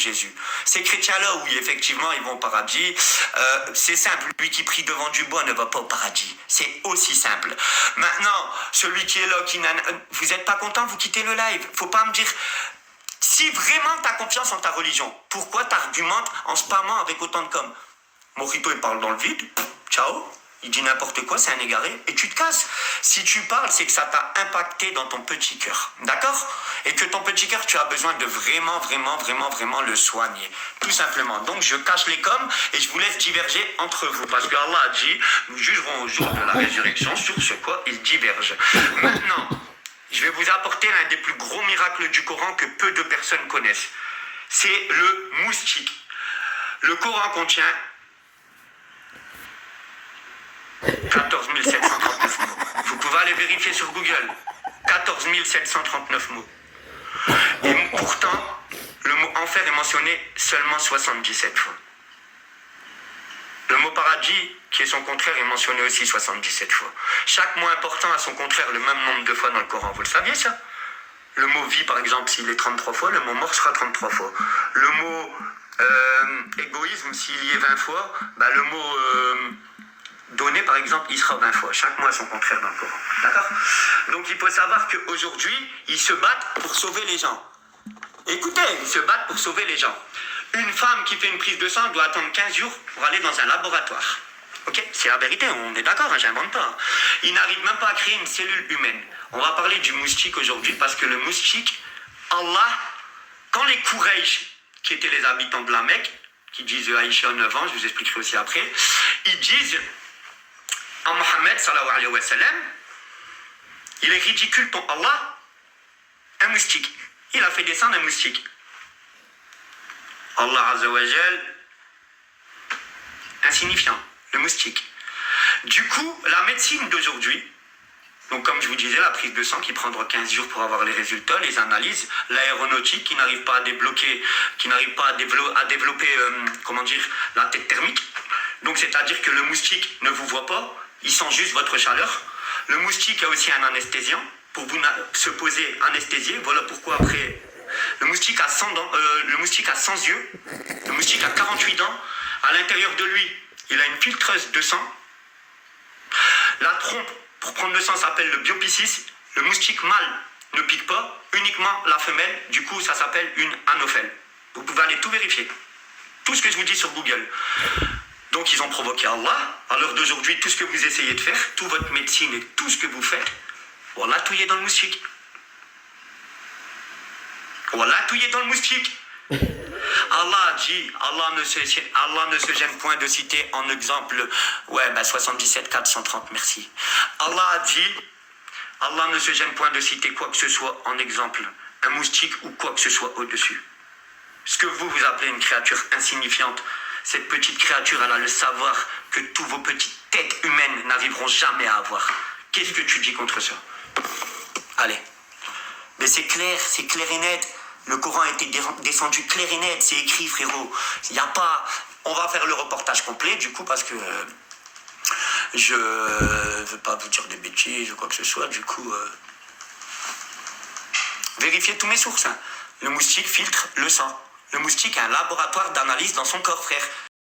Jésus. Ces chrétiens-là, oui, effectivement, ils vont au paradis. C'est simple, lui qui prie devant du bois ne va pas au paradis. C'est aussi simple. Maintenant, celui qui est là, vous n'êtes pas content, vous quittez le live. Faut pas me dire... Si vraiment tu as confiance en ta religion, pourquoi tu argumentes en spammant avec autant de com'? Mojito, il parle dans le vide. Ciao. Il dit n'importe quoi, c'est un égaré, et tu te casses. Si tu parles, c'est que ça t'a impacté dans ton petit cœur, d'accord? Et que ton petit cœur, tu as besoin de vraiment le soigner, tout simplement. Donc, je cache les coms et je vous laisse diverger entre vous, parce que Allah a dit, nous jugerons au jour de la résurrection sur ce quoi ils divergent. Maintenant, je vais vous apporter l'un des plus gros miracles du Coran que peu de personnes connaissent. C'est le moustique. Le Coran contient 14 739 mots. Vous pouvez aller vérifier sur Google. 14 739 mots. Et pourtant, le mot enfer est mentionné seulement 77 fois. Le mot paradis, qui est son contraire, est mentionné aussi 77 fois. Chaque mot important a son contraire le même nombre de fois dans le Coran. Vous le saviez ça? Le mot vie, par exemple, s'il est 33 fois, le mot mort sera 33 fois. Le mot égoïsme, s'il y est 20 fois, le mot... donné, par exemple, il sera 20 fois. Chaque mot a son contraire dans le Coran. D'accord? Donc, il faut savoir qu'aujourd'hui, ils se battent pour sauver les gens. Écoutez, ils se battent pour sauver les gens. Une femme qui fait une prise de sang doit attendre 15 jours pour aller dans un laboratoire. Ok? C'est la vérité, on est d'accord, hein, j'invente pas. Ils n'arrivent même pas à créer une cellule humaine. On va parler du moustique aujourd'hui, parce que le moustique, Allah, quand les Quraysh, qui étaient les habitants de la Mecque, qui disent Aïcha 9 ans, je vous expliquerai aussi après, ils disent... en Mohammed sallallahu alayhi wa sallam, il est ridicule ton Allah, un moustique. Il a fait descendre un moustique. Allah azza wa jal, insignifiant, le moustique. Du coup, la médecine d'aujourd'hui, donc comme je vous disais, la prise de sang qui prendra 15 jours pour avoir les résultats, les analyses, l'aéronautique qui n'arrive pas à débloquer, qui n'arrive pas à développer, la tête thermique. Donc c'est-à-dire que le moustique ne vous voit pas, il sent juste votre chaleur. Le moustique a aussi un anesthésiant pour vous se poser anesthésié. Voilà pourquoi après, le moustique a 100 dents, le moustique a 100 yeux, le moustique a 48 dents. À l'intérieur de lui, il a une filtreuse de sang. La trompe pour prendre le sang s'appelle le biopiscis. Le moustique mâle ne pique pas, uniquement la femelle. Du coup, ça s'appelle une anophèle. Vous pouvez aller tout vérifier. Tout ce que je vous dis sur Google. Donc ils ont provoqué Allah. À l'heure d'aujourd'hui, tout ce que vous essayez de faire, toute votre médecine et tout ce que vous faites, voilà, tout y est dans le moustique. Voilà, tout y est dans le moustique. Allah a dit, Allah ne se gêne point de citer en exemple, 77 430, merci. Allah a dit, Allah ne se gêne point de citer quoi que ce soit en exemple, un moustique ou quoi que ce soit au-dessus. Ce que vous appelez une créature insignifiante, cette petite créature, elle a le savoir que tous vos petites têtes humaines n'arriveront jamais à avoir. Qu'est-ce que tu dis contre ça? Allez. Mais c'est clair et net. Le Coran a été descendu clair et net, c'est écrit, frérot. Il n'y a pas... On va faire le reportage complet, du coup, parce que je veux pas vous dire des bêtises ou quoi que ce soit, du coup... Vérifiez tous mes sources. Hein. Le moustique filtre le sang. Le moustique a un laboratoire d'analyse dans son corps, frère.